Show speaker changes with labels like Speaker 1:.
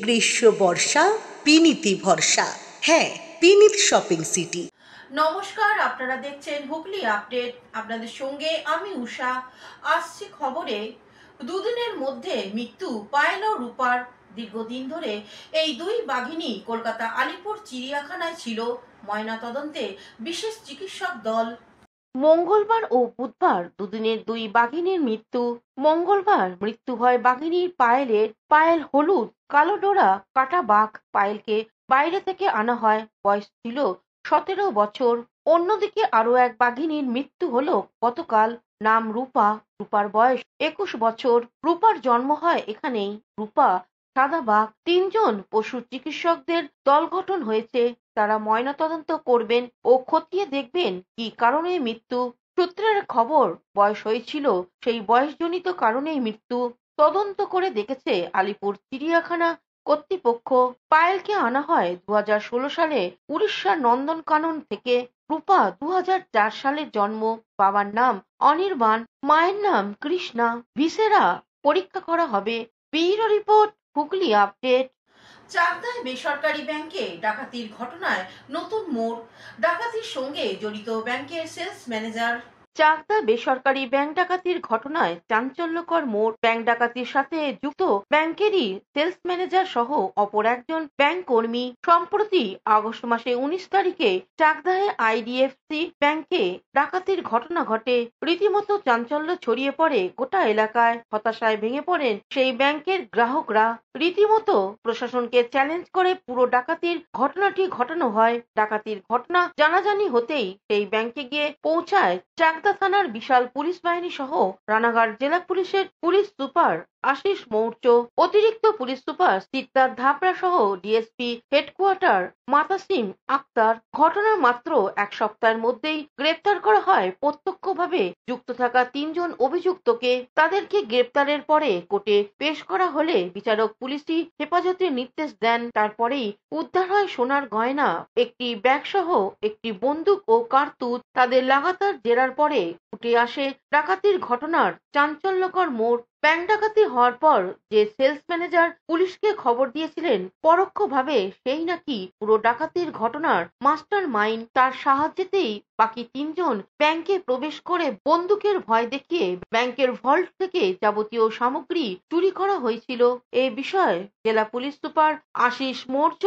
Speaker 1: গ্রীষ্ম বর্ষা পিনিতি ভরসা। হ্যাঁ, পিনিত শপিং সিটি।
Speaker 2: নমস্কার, আপনারা দেখছেন হুগলি আপডেট। আপনাদের সঙ্গে আমি উষা। আসছি খবরে, দুদিনের মধ্যে মৃত্যু পায়েল ও রূপার। দীর্ঘদিন ধরে এই দুই বাঘিনী কলকাতা আলিপুর চিড়িয়াখানায় ছিল। ময়নাতদন্তে বিশেষ চিকিৎসক দল। মঙ্গলবার ও বুধবার দুদিনের দুই বাঘিনীর মৃত্যু। মঙ্গলবার মৃত্যু হয় বাঘিনীর পায়েলের। পায়েল হলুদ কালো ডোরা কাটা বাঘ। পায়েলকে বাইরে থেকে আনা হয়, বয়স ছিল 17 বছর। অন্যদিকে আরো এক বাঘিনীর মৃত্যু হলো গতকাল। নাম রূপা। রূপার বয়স 21 বছর। রূপার জন্ম হয় এখানেই। রূপা সাদা বাঘ। 3জন পশু চিকিৎসকদের দল গঠন হয়েছে। তারা ময়নাতদন্ত করবেন ও খতিয়ে দেখবেন কি কারণে মৃত্যু। সূত্রের খবর, বয়স হয়েছিল সেই বয়সজনিত কারণেই মৃত্যু। তদন্ত করে দেখেছে আলিপুর চিড়িয়াখানা কর্তৃপক্ষ। পায়েলকে আনা হয় 2016 সালে উড়িষ্যার নন্দনকানন থেকে। রূপা 2004 সালের জন্ম। বাবার নাম অনির্বাণ, মায়ের নাম কৃষ্ণা। ভিসেরা পরীক্ষা করা হবে। Bureau report, Hooghly update. চাকদায় বেসরকারি ব্যাংকে ডাকাতির ঘটনায় নতুন মোড়। ডাকাতির সঙ্গে জড়িত ব্যাংকের সেলস ম্যানেজার। চাকদা বেসরকারি ব্যাংক ডাকাতির ঘটনায় চাঞ্চল্যকর মোড়। ব্যাংক ডাকাতির সাথে যুক্ত ব্যাংকেরই সেলস ম্যানেজার সহ অপর একজন ব্যাংক কর্মী। সম্প্রতি আগস্ট মাসে 19 তারিখে চাকদায় আইডিএফসি ব্যাংকে ডাকাতির ঘটনা ঘটে। রীতিমতো চাঞ্চল্য ছড়িয়ে পড়ে গোটা এলাকায়। হতাশায় ভেঙে পড়েন সেই ব্যাংকের গ্রাহকরা। রীতিমতো প্রশাসনকে চ্যালেঞ্জ করে পুরো ডাকাতির ঘটনাটি ঘটানো হয়। ডাকাতির ঘটনা জানাজানি হতেই সেই ব্যাংকে গিয়ে পৌঁছায় চাকদা থানার বিশাল পুলিশ বাহিনী সহ রানাঘাট জেলা পুলিশের পুলিশ সুপার আশিস মৌর্য, অতিরিক্ত পুলিশ সুপার সিদ্ধার্থ ধাপড়া সহ ডিএসপি হেডকোয়ার্টার মাতাসিম আক্তার। ঘটনার মাত্র এক সপ্তাহের মধ্যেই গ্রেপ্তার করা হয় প্রত্যক্ষভাবে যুক্ত থাকা 3জন অভিযুক্তকে। তাদেরকে গ্রেপ্তারের পরে কোর্টে পেশ করা হলে বিচারক পুলিশি হেফাজতের নির্দেশ দেন। তারপরেই উদ্ধার হয় সোনার গয়না, একটি ব্যাগ সহ একটি বন্দুক ও কার্তুজ। তাদের লাগাতার জেরার পরে উঠে আসে ডাকাতির ঘটনার চাঞ্চল্যকর মোড়। ব্যাংক ডাকাতি হওয়ার পর যে সেলস ম্যানেজার পুলিশকে খবর দিয়েছিলেন পরোক্ষভাবে সেই নাকি পুরো ডাকাতির ঘটনার মাস্টার মাইন্ড। তার সাহায্যেতেই বাকি 3জন ব্যাংকে প্রবেশ করে বন্দুকের ভয় দেখিয়ে ব্যাংকের ভল্ট থেকে যাবতীয় সামগ্রী চুরি করা হয়েছিল। এ বিষয়ে জেলা পুলিশ সুপার আশিস মৌর্য